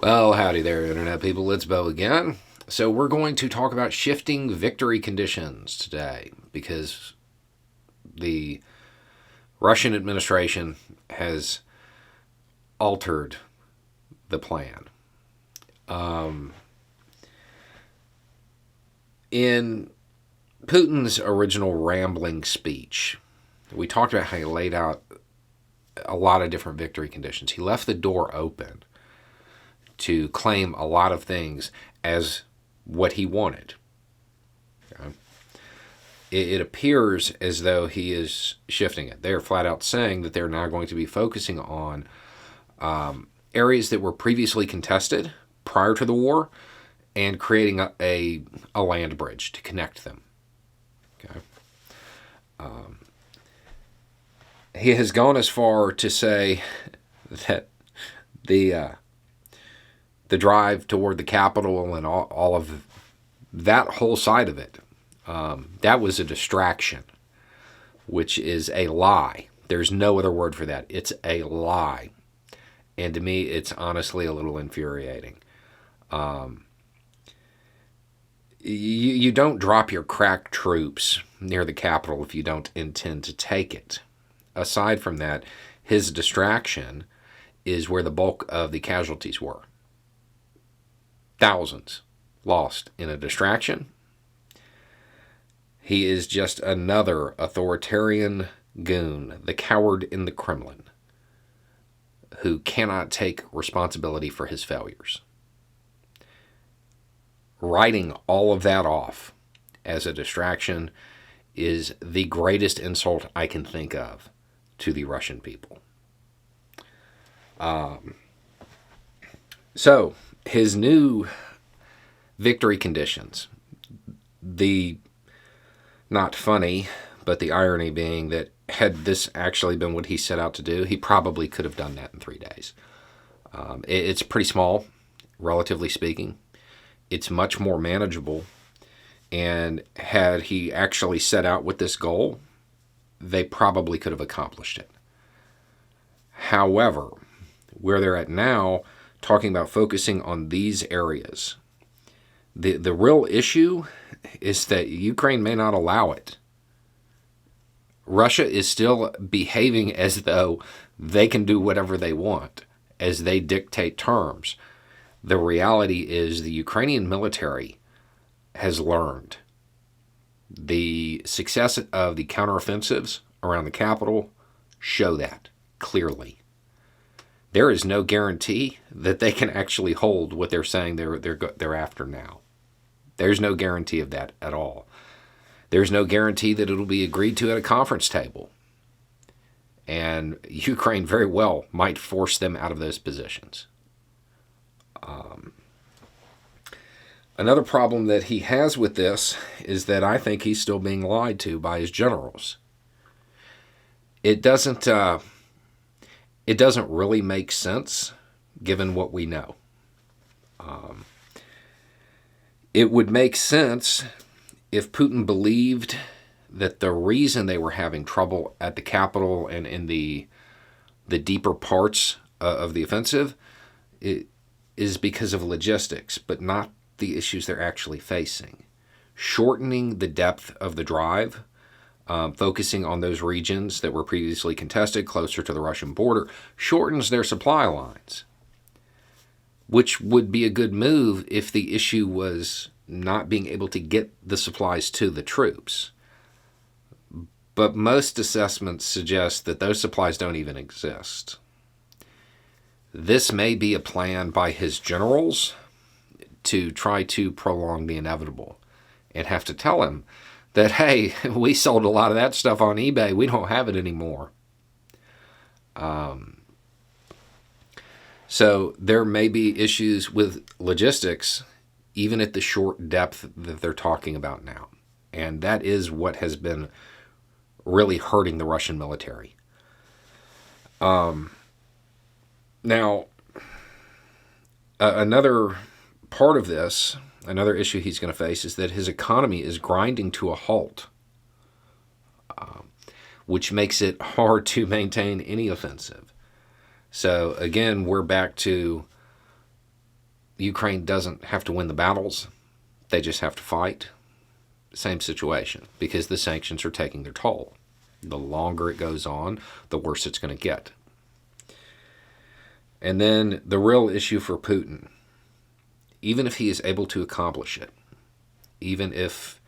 Well, howdy there, Internet people. It's Bo again. So, we're going to talk about shifting victory conditions today because the Russian administration has altered the plan. In Putin's original rambling speech, we talked about how he laid out a lot of different victory conditions. He left the door open to claim a lot of things as what he wanted. Okay? It appears as though he is shifting it. They're flat out saying that they're now going to be focusing on areas that were previously contested prior to the war and creating a land bridge to connect them. Okay. He has gone as far to say that the drive toward the capital and all of that whole side of it, that was a distraction, which is a lie. There's no other word for that. It's a lie. And to me, it's honestly a little infuriating. You don't drop your crack troops near the capital if you don't intend to take it. Aside from that, his distraction is where the bulk of the casualties were. Thousands lost in a distraction. He is just another authoritarian goon, the coward in the Kremlin, who cannot take responsibility for his failures. Writing all of that off as a distraction is the greatest insult I can think of to the Russian people. So, his new victory conditions, the not funny, but the irony being that had this actually been what he set out to do, he probably could have done that in 3 days. It's pretty small, relatively speaking. It's much more manageable. And had he actually set out with this goal, they probably could have accomplished it. However, where they're at now, talking about focusing on these areas, the real issue is that Ukraine may not allow it. Russia is still behaving as though they can do whatever they want, as they dictate terms. The reality is the Ukrainian military has learned. The success of the counteroffensives around the capital show that clearly. There is no guarantee that they can actually hold what they're saying they're after now. There's no guarantee of that at all. There's no guarantee that it'll be agreed to at a conference table. And Ukraine very well might force them out of those positions. Another problem that he has with this is that I think he's still being lied to by his generals. It doesn't really make sense given what we know. It would make sense if Putin believed that the reason they were having trouble at the capital and in the deeper parts of the offensive is because of logistics, but not the issues they're actually facing. Shortening the depth of the drive, focusing on those regions that were previously contested closer to the Russian border, shortens their supply lines, which would be a good move if the issue was not being able to get the supplies to the troops. But most assessments suggest that those supplies don't even exist. This may be a plan by his generals to try to prolong the inevitable and have to tell him that, hey, we sold a lot of that stuff on eBay. We don't have it anymore. So there may be issues with logistics, even at the short depth that they're talking about now. And that is what has been really hurting the Russian military. Now, another part of this, another issue he's going to face is that his economy is grinding to a halt, which makes it hard to maintain any offensive. So again, we're back to Ukraine doesn't have to win the battles. They just have to fight. Same situation, because the sanctions are taking their toll. The longer it goes on, the worse it's going to get. And then the real issue for Putin, even if he is able to accomplish it, even if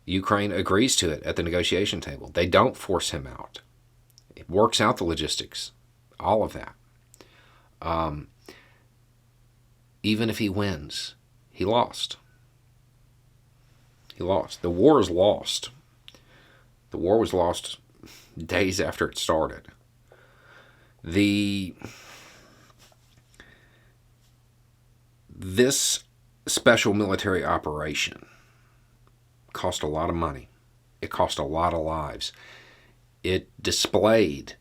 Ukraine agrees to it at the negotiation table, they don't force him out. It works out the logistics, all of that. Even if he wins, he lost. He lost. The war is lost. The war was lost days after it started. This special military operation cost a lot of money. It cost a lot of lives. It displayed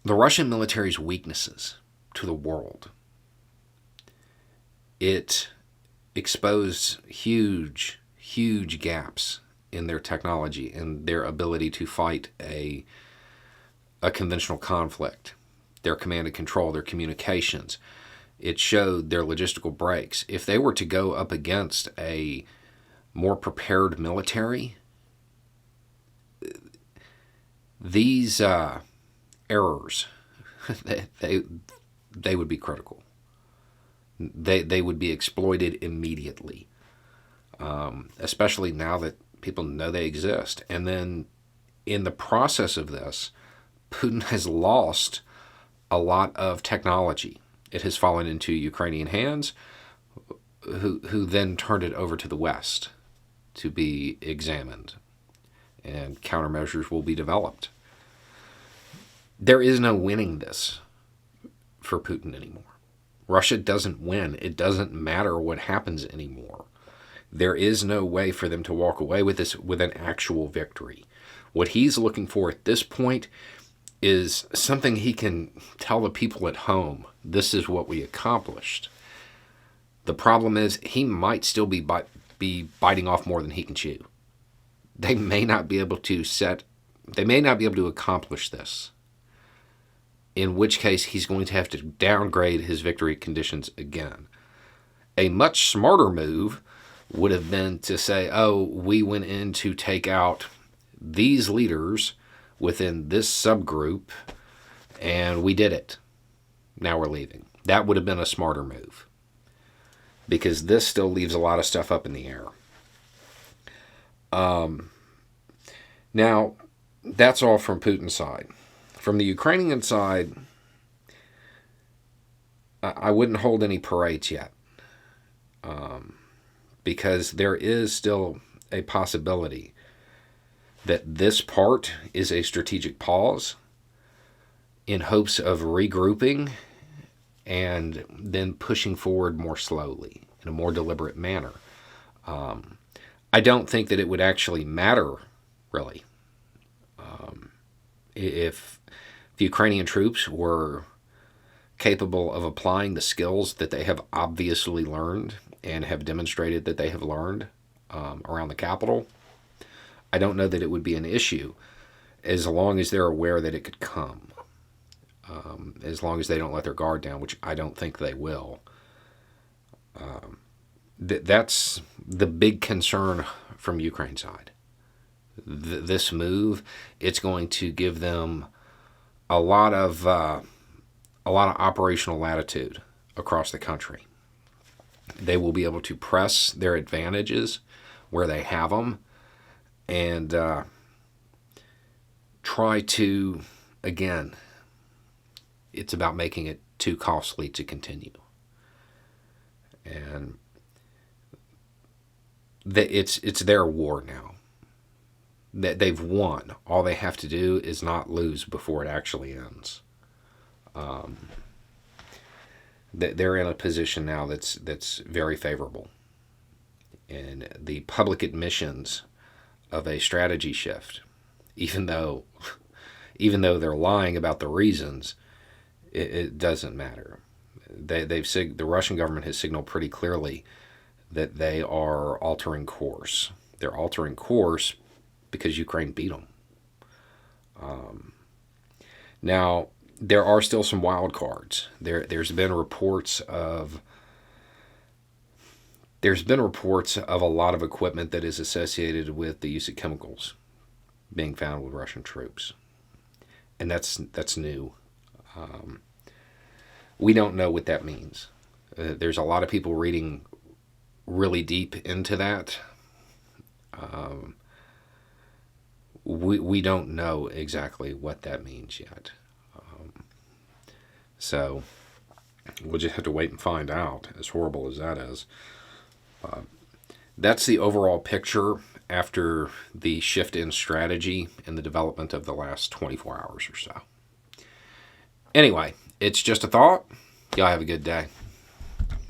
the Russian military's weaknesses to the world. It exposed huge gaps in their technology and their ability to fight a conventional conflict, their command and control, their communications. It showed their logistical breaks. If they were to go up against a more prepared military, these errors, they would be critical. They would be exploited immediately, especially now that people know they exist. And then in the process of this, Putin has lost a lot of technology. It has fallen into Ukrainian hands, who then turned it over to the West to be examined, and countermeasures will be developed. There is no winning this for Putin anymore. Russia doesn't win. It doesn't matter what happens anymore. There is no way for them to walk away with this with an actual victory. What he's looking for at this point is something he can tell the people at home, this is what we accomplished. The problem is he might still be biting off more than he can chew. They may not be able to accomplish this. In which case he's going to have to downgrade his victory conditions again. A much smarter move would have been to say, oh, we went in to take out these leaders within this subgroup, and we did it. Now we're leaving. That would have been a smarter move, because this still leaves a lot of stuff up in the air. Now, that's all from Putin's side. From the Ukrainian side, I wouldn't hold any parades yet, because there is still a possibility that this part is a strategic pause in hopes of regrouping and then pushing forward more slowly in a more deliberate manner. I don't think that it would actually matter, really, if the Ukrainian troops were capable of applying the skills that they have obviously learned and have demonstrated that they have learned around the capital. I don't know that it would be an issue, as long as they're aware that it could come, as long as they don't let their guard down, which I don't think they will. That's the big concern from Ukraine's side. This move, it's going to give them a lot of operational latitude across the country. They will be able to press their advantages where they have them, and try to, again, it's about making it too costly to continue. And it's their war now. They've won. All they have to do is not lose before it actually ends. They're in a position now that's very favorable. And the public admissions of a strategy shift, even though they're lying about the reasons, it doesn't matter. The Russian government has signaled pretty clearly that they are altering course. They're altering course because Ukraine beat them. Now, there are still some wild cards. There's been reports of a lot of equipment that is associated with the use of chemicals being found with Russian troops, and that's new. We don't know what that means. There's a lot of people reading really deep into that. We don't know exactly what that means yet. So we'll just have to wait and find out, as horrible as that is. That's the overall picture after the shift in strategy and the development of the last 24 hours or so. Anyway, it's just a thought. Y'all have a good day.